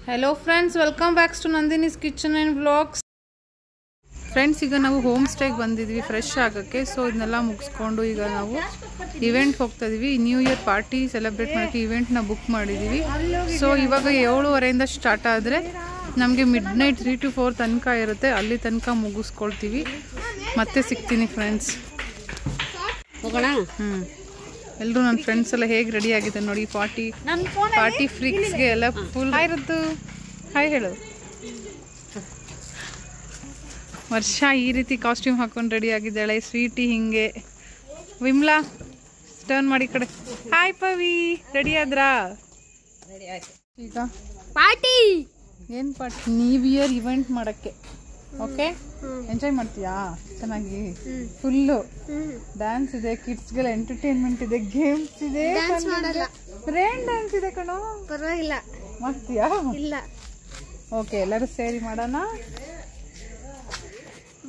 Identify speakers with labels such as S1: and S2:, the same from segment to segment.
S1: Hello friends, welcome back to Nandini's Kitchen and Vlogs. Friends, ಈಗ ನಾವು home ಸ್ಟೇಗೆ ಬಂದಿದ್ವಿ fresh ಆಗಕ್ಕೆ. ಸೊ ಇದನ್ನೆಲ್ಲ ಮುಗಿಸ್ಕೊಂಡು ಈಗ ನಾವು ಇವೆಂಟ್ ಹೋಗ್ತಾ ಇದೀವಿ. ನ್ಯೂ ಇಯರ್ ಪಾರ್ಟಿ ಸೆಲೆಬ್ರೇಟ್ ಮಾಡೋಕ್ಕೆ ಇವೆಂಟ್ನ ಬುಕ್ ಮಾಡಿದ್ದೀವಿ. ಸೊ ಇವಾಗ 7:30 ಸ್ಟಾರ್ಟ್ ಆದರೆ ನಮಗೆ ಮಿಡ್ನೈಟ್ 3 to 4 ತನಕ ಇರುತ್ತೆ. ಅಲ್ಲಿ ತನಕ ಮುಗಿಸ್ಕೊಳ್ತೀವಿ. ಮತ್ತೆ ಸಿಗ್ತೀನಿ ಫ್ರೆಂಡ್ಸ್.
S2: ಹೋಗೋಣ.
S1: ಎಲ್ಲರೂ ನನ್ನ ಫ್ರೆಂಡ್ಸ್ ಎಲ್ಲ ಹೇಗೆ ರೆಡಿ ಆಗಿದೆ ನೋಡಿ. ಪಾರ್ಟಿ ಫ್ರೀಕ್ಸ್ಗೆ ಎಲ್ಲ ಫುಲ್ ಇರುತ್ತೆ. ಹಾಯ್ ಹೇಳು. ವರ್ಷ ಈ ರೀತಿ ಕಾಸ್ಟ್ಯೂಮ್ ಹಾಕೊಂಡು ರೆಡಿ ಆಗಿದ್ದಾಳೆ. ಸ್ವೀಟಿ ಹಿಂಗೆ. ವಿಮ್ಲಾ ಟರ್ನ್ ಮಾಡಿ ಕಡೆ. ಹಾಯ್ ಪವಿ, ರೆಡಿ ಆದ್ರಾ? ಈಗ
S2: ಪಾರ್ಟಿ.
S1: ಏನು ಪಾರ್ಟಿ? ನ್ಯೂ ಇಯರ್ ಇವೆಂಟ್ ಮಾಡೋಕ್ಕೆ. ಓಕೆ, ಎಂಜಾಯ್ ಮಾಡ್ತೀಯಾ? ಚೆನ್ನಾಗಿ ಫುಲ್ಲು ಡ್ಯಾನ್ಸ್ ಇದೆ, ಕಿಡ್ಸ್ಗೆಲ್ಲ ಎಂಟರ್ಟೈನ್ಮೆಂಟ್ ಇದೆ, ಗೇಮ್ಸ್ ಇದೆ, ರೇನ್ ಡ್ಯಾನ್ಸ್ ಇದೆ ಕಣೋ.
S2: ಪರವಾಗಿಲ್ಲ.
S1: ಮಾಡ್ತೀಯಾ?
S2: ಇಲ್ಲ.
S1: ಓಕೆ, ಎಲ್ಲರೂ ಸೇರಿ ಮಾಡೋಣ.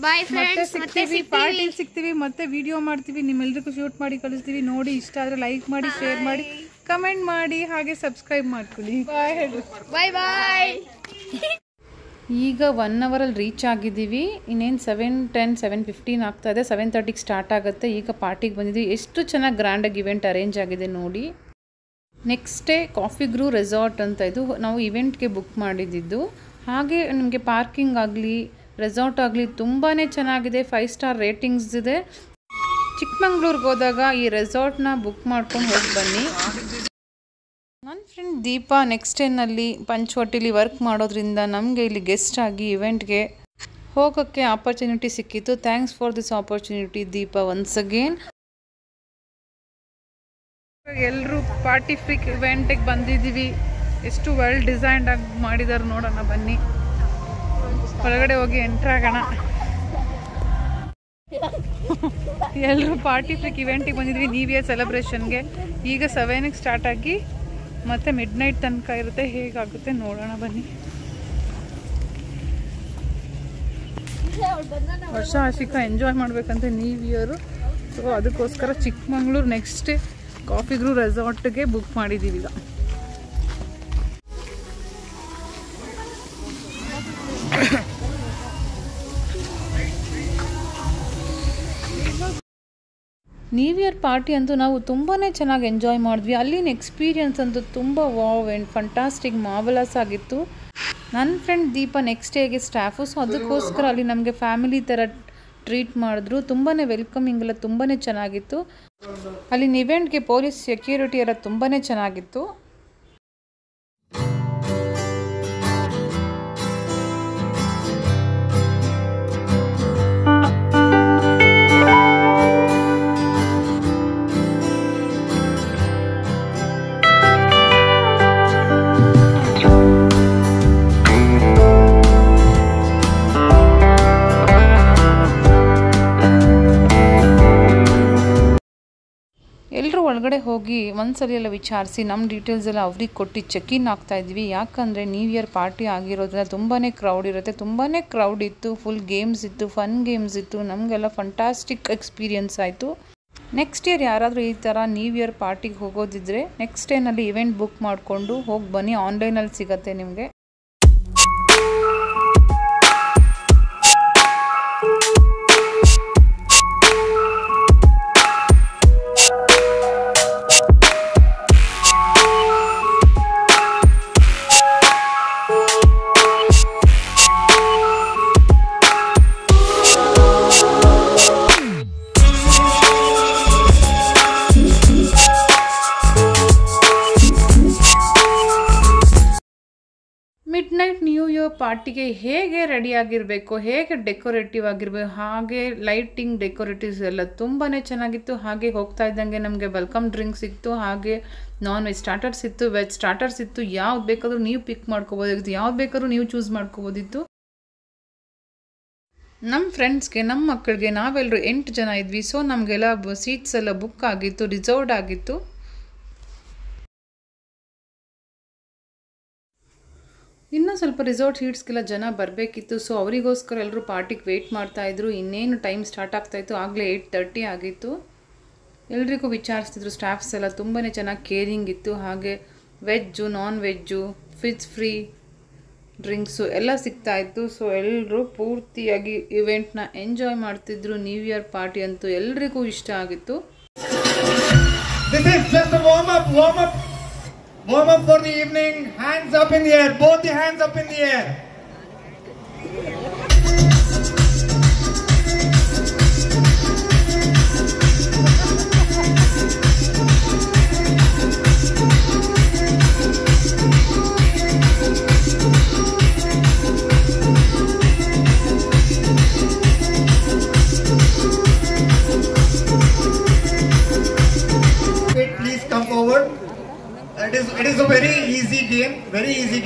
S2: ಬಾಯ್
S1: ಮತ್ತೆ
S2: ಫ್ರೆಂಡ್ಸ್.
S1: ಸಿಗ್ತೀವಿ, ಪಾರ್ಟಿ ಸಿಗ್ತೀವಿ, ಮತ್ತೆ ವಿಡಿಯೋ ಮಾಡ್ತೀವಿ, ನಿಮ್ಮೆಲ್ರಿಗೂ ಶೂಟ್ ಮಾಡಿ ಕಳಿಸ್ತೀವಿ. ನೋಡಿ, ಇಷ್ಟ ಆದ್ರೆ ಲೈಕ್ ಮಾಡಿ, ಶೇರ್ ಮಾಡಿ, ಕಮೆಂಟ್ ಮಾಡಿ, ಹಾಗೆ ಸಬ್ಸ್ಕ್ರೈಬ್ ಮಾಡ್ಕೊಳ್ಳಿ. ಬಾಯ್ ಹೇಳಿ.
S2: ಬಾಯ್ ಬಾಯ್.
S1: ಈಗ 1 ಅವರಲ್ಲಿ ರೀಚ್ ಆಗಿದ್ದೀವಿ. ಇನ್ನೇನು 7:10, 7:15 ಆಗ್ತಾ ಇದೆ. 7:30ಗೆ ಸ್ಟಾರ್ಟ್ ಆಗುತ್ತೆ. ಈಗ ಪಾರ್ಟಿಗೆ ಬಂದಿದ್ದೀವಿ. ಎಷ್ಟು ಚೆನ್ನಾಗಿ ಗ್ರ್ಯಾಂಡಾಗಿ ಇವೆಂಟ್ ಅರೇಂಜ್ ಆಗಿದೆ ನೋಡಿ. ನೆಕ್ಸ್ಟ್ ಡೇ ಕಾಫಿ ಗ್ರೂ ರೆಸಾರ್ಟ್ ಅಂತ ಇದು ನಾವು ಇವೆಂಟ್ಗೆ ಬುಕ್ ಮಾಡಿದ್ದು. ಹಾಗೆ ನಿಮಗೆ ಪಾರ್ಕಿಂಗ್ ಆಗಲಿ ರೆಸಾರ್ಟ್ ಆಗಲಿ ತುಂಬಾ ಚೆನ್ನಾಗಿದೆ. 5 ಸ್ಟಾರ್ ರೇಟಿಂಗ್ಸ್ ಇದೆ. ಚಿಕ್ಕಮಂಗ್ಳೂರಿಗೆ ಹೋದಾಗ ಈ ರೆಸಾರ್ಟ್ನ ಬುಕ್ ಮಾಡ್ಕೊಂಡು ಹೋಗಿ ಬನ್ನಿ. ನನ್ನ ಫ್ರೆಂಡ್ ದೀಪಾ ನೆಕ್ಸ್ಟ್ ಡೇನಲ್ಲಿ ಪಂಚವಟಿಲಿ ವರ್ಕ್ ಮಾಡೋದ್ರಿಂದ ನಮಗೆ ಇಲ್ಲಿ ಗೆಸ್ಟ್ ಆಗಿ ಇವೆಂಟ್ಗೆ ಹೋಗೋಕ್ಕೆ ಆಪರ್ಚುನಿಟಿ ಸಿಕ್ಕಿತ್ತು. Thanks for this opportunity Deepa once again. ಎಲ್ಲರೂ ಪಾರ್ಟಿ ಫ್ರೀಕ್ ಇವೆಂಟಿಗೆ ಬಂದಿದ್ದೀವಿ. ಎಷ್ಟು ವೆಲ್ ಡಿಸೈನ್ಡ್ ಆಗಿ ಮಾಡಿದ್ದಾರೆ ನೋಡೋಣ ಬನ್ನಿ. ಹೊರಗಡೆ ಹೋಗಿ ಎಂಟ್ರ್ ಆಗೋಣ. ಎಲ್ಲರೂ ಪಾರ್ಟಿ ಫ್ರೀಕ್ ಇವೆಂಟಿಗೆ ಬಂದಿದ್ವಿ ನ್ಯೂ ಇಯರ್ ಸೆಲೆಬ್ರೇಷನ್ಗೆ. ಈಗ 7ಗೆ ಸ್ಟಾರ್ಟ್ ಆಗಿ ಮತ್ತೆ ಮಿಡ್ನೈಟ್ ತನಕ ಇರುತ್ತೆ. ಹೇಗಾಗುತ್ತೆ ನೋಡೋಣ ಬನ್ನಿ. ವರ್ಷ ಆಶಿಕ ಎಂಜಾಯ್ ಮಾಡ್ಬೇಕಂತ ನ್ಯೂ ಇಯರು. ಸೊ ಅದಕ್ಕೋಸ್ಕರ ಚಿಕ್ಕಮಂಗ್ಳೂರು ನೆಕ್ಸ್ಟ್ ಕಾಫಿ ಗ್ರೂ ರೆಸಾರ್ಟ್ಗೆ ಬುಕ್ ಮಾಡಿದ್ದೀವಿ. ಈಗ ನ್ಯೂ ಇಯರ್ ಪಾರ್ಟಿ ಅಂತೂ ನಾವು ತುಂಬಾ ಚೆನ್ನಾಗಿ ಎಂಜಾಯ್ ಮಾಡಿದ್ವಿ. ಅಲ್ಲಿನ ಎಕ್ಸ್ಪೀರಿಯನ್ಸ್ ಅಂತೂ ತುಂಬ ವಾವ್ ಆ್ಯಂಡ್ ಫಂಟಾಸ್ಟಿಕ್ ಮಾರ್ವಲಸ್ ಆಗಿತ್ತು. ನನ್ನ ಫ್ರೆಂಡ್ ದೀಪಾ ನೆಕ್ಸ್ಟ್ ಡೇಗೆ ಸ್ಟಾಫು. ಸೊ ಅದಕ್ಕೋಸ್ಕರ ಅಲ್ಲಿ ನಮಗೆ ಫ್ಯಾಮಿಲಿ ಥರ ಟ್ರೀಟ್ ಮಾಡಿದ್ರು. ತುಂಬಾ ವೆಲ್ಕಮಿಂಗ್ ಎಲ್ಲ ತುಂಬಾ ಚೆನ್ನಾಗಿತ್ತು. ಅಲ್ಲಿನ ಇವೆಂಟ್ಗೆ ಪೊಲೀಸ್ ಸೆಕ್ಯೂರಿಟಿ ಎಲ್ಲ ತುಂಬಾ ಚೆನ್ನಾಗಿತ್ತು. ಎಲ್ಲರೂ ಒಳಗಡೆ ಹೋಗಿ ಒಂದ್ಸಲ ಎಲ್ಲ ವಿಚಾರಿಸಿ ನಮ್ಮ ಡೀಟೇಲ್ಸ್ ಎಲ್ಲ ಅವ್ರಿಗೆ ಕೊಟ್ಟು ಚೆಕ್ ಇನ್ ಆಗ್ತಾ ಇದ್ವಿ. ಯಾಕಂದರೆ ನ್ಯೂ ಇಯರ್ ಪಾರ್ಟಿ ಆಗಿರೋದ್ರಿಂದ ತುಂಬಾ ಕ್ರೌಡ್ ಇರುತ್ತೆ. ತುಂಬಾ ಕ್ರೌಡ್ ಇತ್ತು. ಫುಲ್ ಗೇಮ್ಸ್ ಇತ್ತು, ಫನ್ ಗೇಮ್ಸ್ ಇತ್ತು. ನಮಗೆಲ್ಲ ಫಂಟಾಸ್ಟಿಕ್ ಎಕ್ಸ್ಪೀರಿಯನ್ಸ್ ಆಯಿತು. ನೆಕ್ಸ್ಟ್ ಇಯರ್ ಯಾರಾದರೂ ಈ ಥರ ನ್ಯೂ ಇಯರ್ ಪಾರ್ಟಿಗೆ ಹೋಗೋದಿದ್ರೆ ನೆಕ್ಸ್ಟ್ ಡೇನಲ್ಲಿ ಇವೆಂಟ್ ಬುಕ್ ಮಾಡಿಕೊಂಡು ಹೋಗಿ ಬನ್ನಿ. ಆನ್ಲೈನಲ್ಲಿ ಸಿಗುತ್ತೆ ನಿಮಗೆ. ಮಿಡ್ನೈಟ್ ನ್ಯೂ ಇಯರ್ ಪಾರ್ಟಿಗೆ ಹೇಗೆ ರೆಡಿ ಆಗಿರಬೇಕು, ಹೇಗೆ ಡೆಕೋರೇಟಿವ್ ಆಗಿರಬೇಕು, ಹಾಗೆ ಲೈಟಿಂಗ್ ಡೆಕೋರೇಟಿವ್ಸ್ ಎಲ್ಲ ತುಂಬಾ ಚೆನ್ನಾಗಿತ್ತು. ಹಾಗೆ ಹೋಗ್ತಾ ಇದ್ದಂಗೆ ನಮಗೆ ವೆಲ್ಕಮ್ ಡ್ರಿಂಕ್ಸ್ ಇತ್ತು. ಹಾಗೆ ನಾನ್ ವೆಜ್ ಸ್ಟಾರ್ಟರ್ಸ್ ಇತ್ತು, ವೆಜ್ ಸ್ಟಾರ್ಟರ್ಸ್ ಇತ್ತು. ಯಾವ್ದು ಬೇಕಾದರೂ ನೀವು ಪಿಕ್ ಮಾಡ್ಕೋಬೋದಿತ್ತು, ಯಾವ್ದು ಬೇಕಾದ್ರೂ ನೀವು ಚೂಸ್ ಮಾಡ್ಕೋಬೋದಿತ್ತು. ನಮ್ಮ ಫ್ರೆಂಡ್ಸ್ಗೆ, ನಮ್ಮ ಮಕ್ಕಳಿಗೆ ನಾವೆಲ್ಲರೂ 8 ಜನ ಇದ್ವಿ. ಸೊ ನಮಗೆಲ್ಲ ಸೀಟ್ಸ್ ಎಲ್ಲ ಬುಕ್ ಆಗಿತ್ತು, ರಿಸರ್ವ್ಡ್ ಆಗಿತ್ತು. ಇನ್ನೂ ಸ್ವಲ್ಪ ರಿಸಾರ್ಟ್ ಸೀಟ್ಸ್ಗೆಲ್ಲ ಜನ ಬರಬೇಕಿತ್ತು. ಸೊ ಅವರಿಗೋಸ್ಕರ ಎಲ್ಲರೂ ಪಾರ್ಟಿಗೆ ವೆಯ್ಟ್ ಮಾಡ್ತಾಯಿದ್ರು. ಇನ್ನೇನು ಟೈಮ್ ಸ್ಟಾರ್ಟ್ ಆಗ್ತಾಯಿತ್ತು. ಆಗಲೇ 8:30 ಆಗಿತ್ತು. ಎಲ್ರಿಗೂ ವಿಚಾರಿಸ್ತಿದ್ರು. ಸ್ಟಾಫ್ಸ್ ಎಲ್ಲ ತುಂಬಾ ಚೆನ್ನಾಗಿ ಕೇರಿಂಗ್ ಇತ್ತು. ಹಾಗೆ veg, non veg, fish free drinks ಎಲ್ಲ ಸಿಗ್ತಾ ಇತ್ತು. ಸೊ ಎಲ್ಲರೂ ಪೂರ್ತಿಯಾಗಿ ಇವೆಂಟ್ನ ಎಂಜಾಯ್ ಮಾಡ್ತಿದ್ರು. ನ್ಯೂ ಇಯರ್ ಪಾರ್ಟಿ ಅಂತೂ ಎಲ್ರಿಗೂ ಇಷ್ಟ ಆಗಿತ್ತು.
S3: This is just a warm up for the evening. Hands up in the air, both the hands up in the air. Please come forward. It is a very easy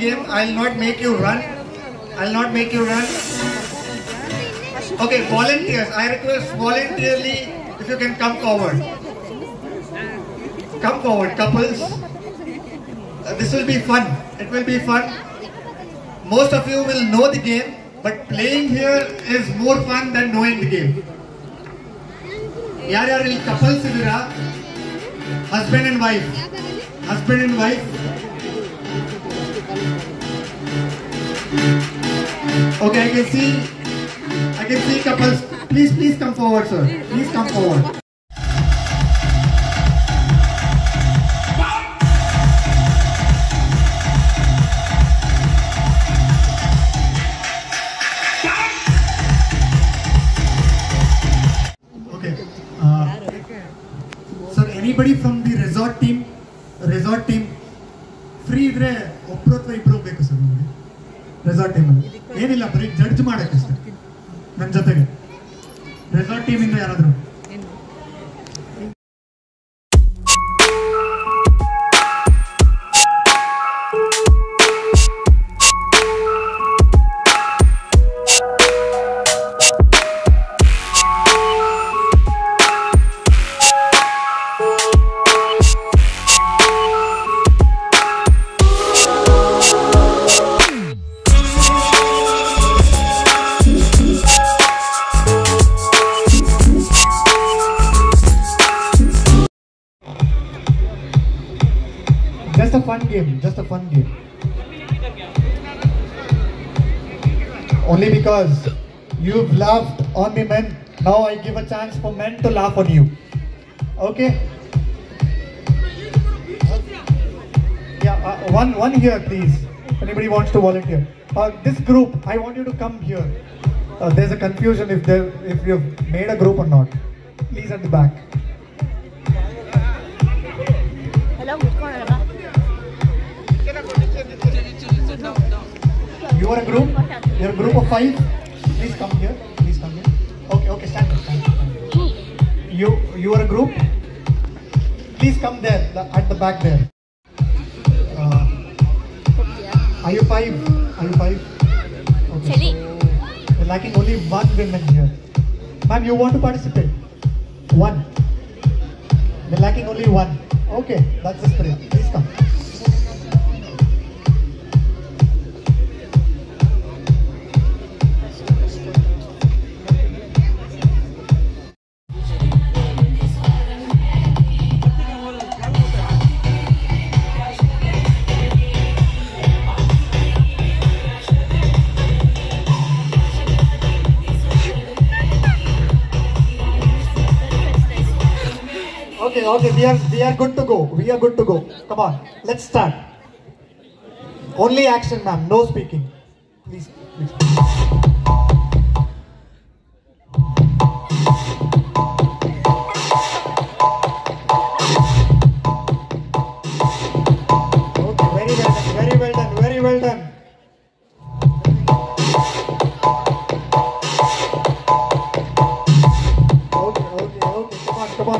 S3: game. I'll not make you run. Okay, volunteers. I request voluntarily if you can come forward. Come forward, couples. This will be fun. It will be fun. Most of you will know the game, but playing here is more fun than knowing the game. Yaar il couples idira. Husband and wife. Okay, I can see couples. Please come forward, sir. Please come forward. Okay. Sir, anybody from the resort team free ಇದ್ರೆ ಒಬ್ರು ಅಥವಾ ಇಬ್ರು ಬೇಕು sir ನಮಗೆ resort ಟೀಮಲ್ಲಿ. ಏನಿಲ್ಲ, ಬರೀ judge ಮಾಡಕ್ಕಷ್ಟೇ ನನ್ನ ಜೊತೆಗೆ. ರೆಸಾರ್ಟ್ ಟೀಮಿಂದ ಯಾರಾದ್ರು? Just a fun game. Only because you've laughed on me, men. Now I give a chance for men to laugh on you. Okay? Yeah, one here, please. If anybody wants to volunteer. This group, I want you to come here. There's a confusion if you've made a group or not. Please at the back. You are a group? You're a group of 5? Please come here. Okay, stand up. You are a group? Please come there, at the back there. Are you 5? Okay, so you're lacking only 1 woman here. Ma'am, you want to participate? 1. We're lacking only 1. Okay, that's the spirit. Please come. Okay, we are good to go. Come on, let's start. Only action, ma'am, no speaking. Please. Okay, very well done. Okay,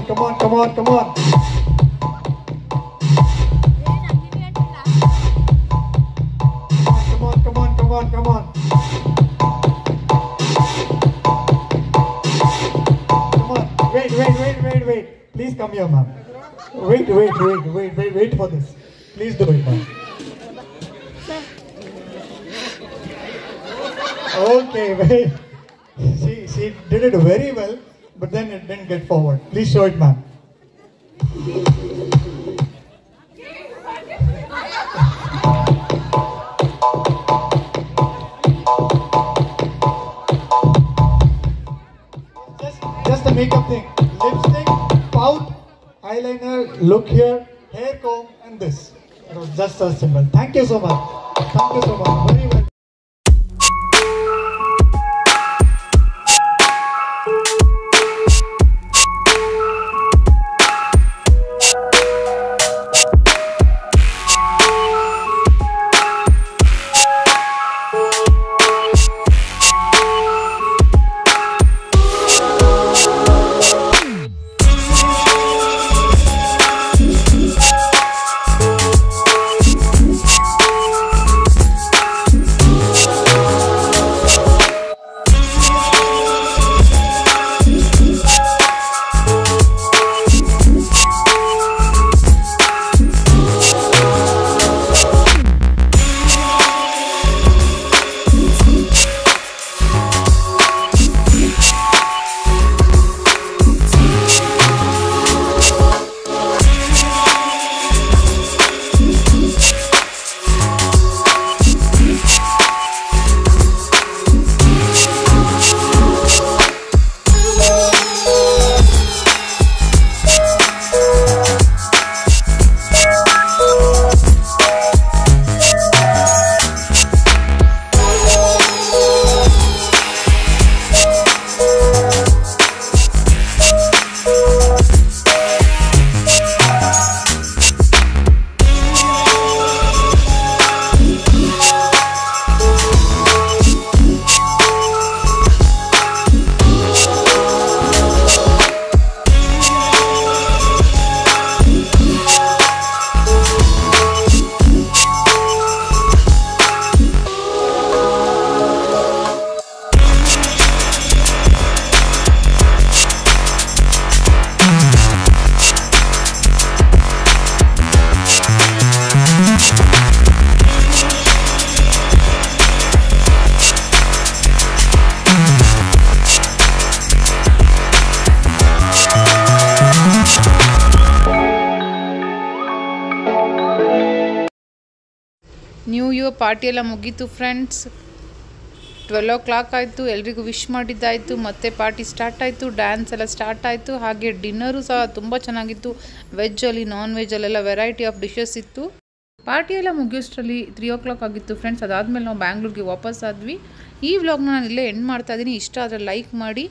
S3: come on. Come on. Wait. Please come here, ma'am. Wait for this. Please do it, ma'am. Okay, wait. She did it very well, but then it didn't get forward. Please show it, ma'am. makeup thing. Lipstick, pout, eyeliner, look here, hair comb, and this. It was just as simple. Thank you so much. Thank you so much. Very well.
S1: New year party ಎಲ್ಲ ಮುಗೀತು friends. 12 o'clock ಆಯಿತು. ಎಲ್ರಿಗೂ wish ಮಾಡಿದ್ದಾಯಿತು. ಮತ್ತೆ party start ಆಯಿತು. Dance ಎಲ್ಲ start ಆಯಿತು. ಹಾಗೆ dinner ಸಹ ತುಂಬ ಚೆನ್ನಾಗಿತ್ತು. ವೆಜ್ಜಲ್ಲಿ ನಾನ್ ವೆಜ್ಜಲ್ಲೆಲ್ಲ ವೆರೈಟಿ ಆಫ್ ಡಿಶಸ್ ಇತ್ತು. ಪಾರ್ಟಿ ಎಲ್ಲ ಮುಗಿಯೋಷ್ಟರಲ್ಲಿ 3 o'clock ಆಗಿತ್ತು ಫ್ರೆಂಡ್ಸ್. ಅದಾದಮೇಲೆ ನಾವು ಬ್ಯಾಂಗ್ಳೂರಿಗೆ ವಾಪಸ್ ಆದ್ವಿ. ಈ ವ್ಲಾಗ್ನ ನಾನು ಇಲ್ಲೇ ಎಂಡ್ ಮಾಡ್ತಾ ಇದ್ದೀನಿ. ಇಷ್ಟ ಆದರೆ ಲೈಕ್ ಮಾಡಿ.